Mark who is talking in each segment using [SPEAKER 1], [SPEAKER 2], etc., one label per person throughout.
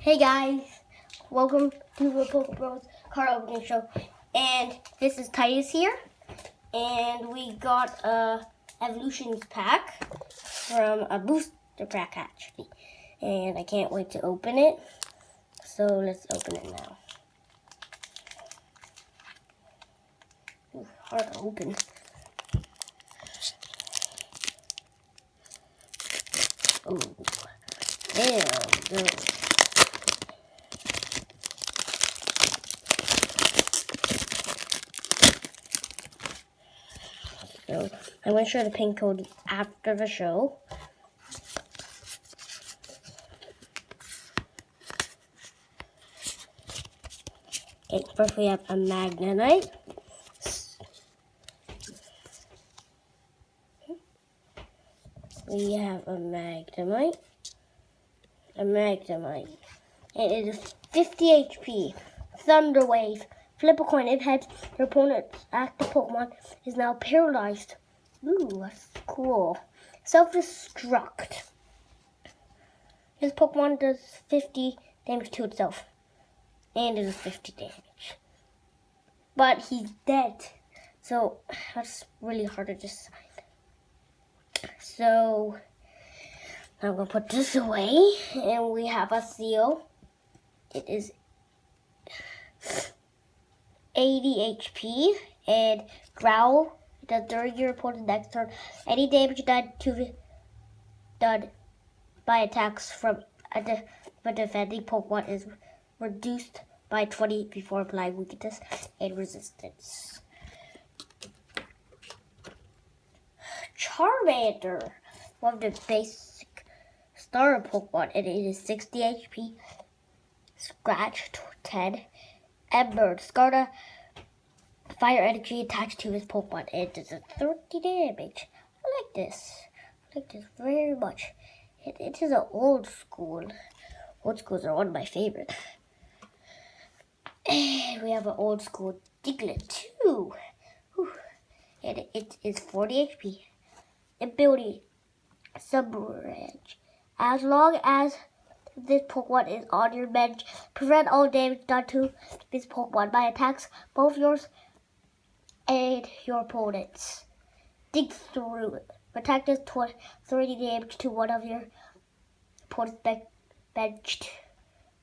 [SPEAKER 1] Hey guys, welcome to the Pokebros card opening show. And this is Titus here. And we got a Evolutions pack from a booster pack actually. And I can't wait to open it. So let's open it now. Ooh, hard to open. Oh, there we go. So I'm going to show the pin code after the show. Okay, first we have a Magnemite. We have a Magnemite. And it is 50 HP. Thunder Wave. Flip a coin. If heads, your opponent's active Pokemon is now paralyzed. Ooh, that's cool. Self-destruct. This Pokemon does 50 damage to itself. And it does 50 damage. But he's dead. So, that's really hard to decide. So, I'm going to put this away. And we have a seal. It is 80 HP. And Growl. It does during your opponent's next turn. Any damage done by attacks from a defending Pokemon is reduced by 20 before applying weakness and resistance. Charmander, one of the basic starter Pokemon, and it is 60 HP. Scratch 10. Ember, discard a fire energy attached to his Pokemon. It does a 30 damage. I like this. I like this very much. It is an old school. Old schools are one of my favorite. And we have an old school Diglett too. Whew. And it is 40 HP. Ability, Subrange. As long as this Pokemon is on your bench, prevent all damage done to this Pokemon by attacks, both yours and your opponent's. Dig through it. Protect this 30 damage to one of your opponent's benched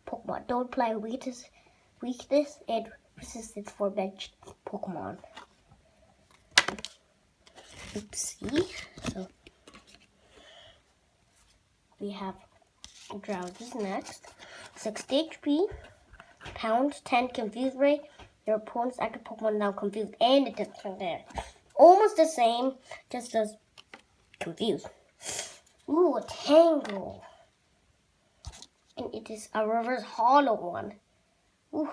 [SPEAKER 1] Pokemon. Don't apply weakness and resistance for benched Pokemon. Oopsie. So we have Drowsy's next. 60 HP. Pound 10 confuse rate. Your opponent's active Pokemon now confused and it doesn't turn there. Almost the same, just does confuse. Ooh, a Tangle. And it is a reverse hollow one. Ooh.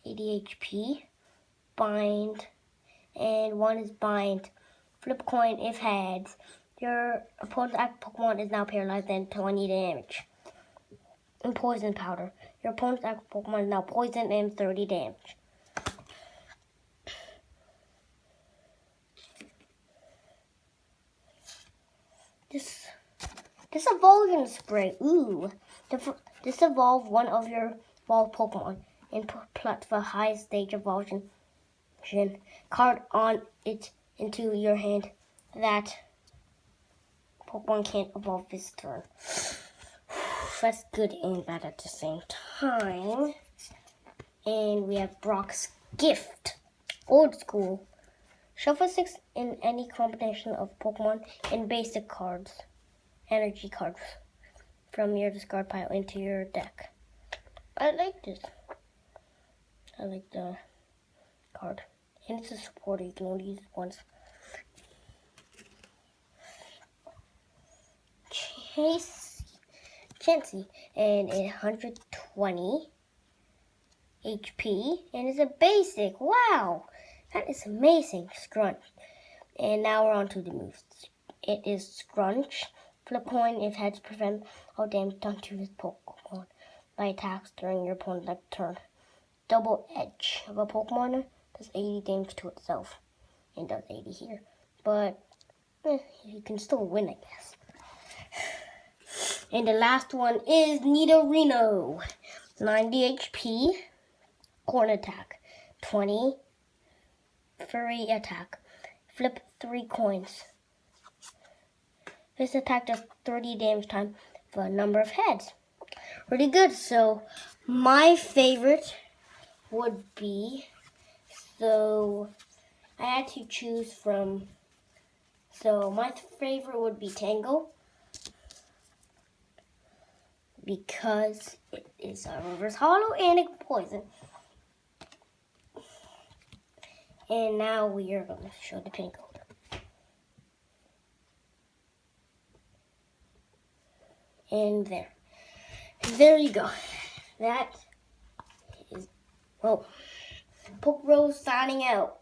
[SPEAKER 1] 80 HP. Bind. And one is bind. Flip a coin if heads. Your opponent's active Pokemon is now paralyzed and 20 damage. And poison powder. Your opponent's active Pokemon is now poisoned and 30 damage. This evolution spray. Ooh. This evolve one of your evolved Pokemon and put the highest stage evolution card on it into your hand. That Pokemon can't evolve this turn. That's good and bad at the same time. And we have Brock's Gift. Old school. Shuffle 6 in any combination of Pokemon and basic cards. Energy cards. From your discard pile into your deck. I like this. I like the card. And it's a supporter. You can only use it once. Chansey, and 120 HP, and it's a basic. Wow, that is amazing. Scrunch. And now we're on to the moves. It is Scrunch. Flip coin if heads, prevent all damage done to his Pokemon by attacks during your opponent's next turn. Double Edge of a Pokemon does 80 damage to itself, and does 80 here. But you can still win, I guess. And the last one is Nidorino. 90 HP, corn attack, 20 furry attack. Flip 3 coins. This attack does 30 damage time for a number of heads. Pretty good. So my favorite would be, so I had to choose from, so my favorite would be Tango, because it is a reverse hollow and it can poison. And now we are going to show the pin code. And there you go. That is, Pokebros signing out.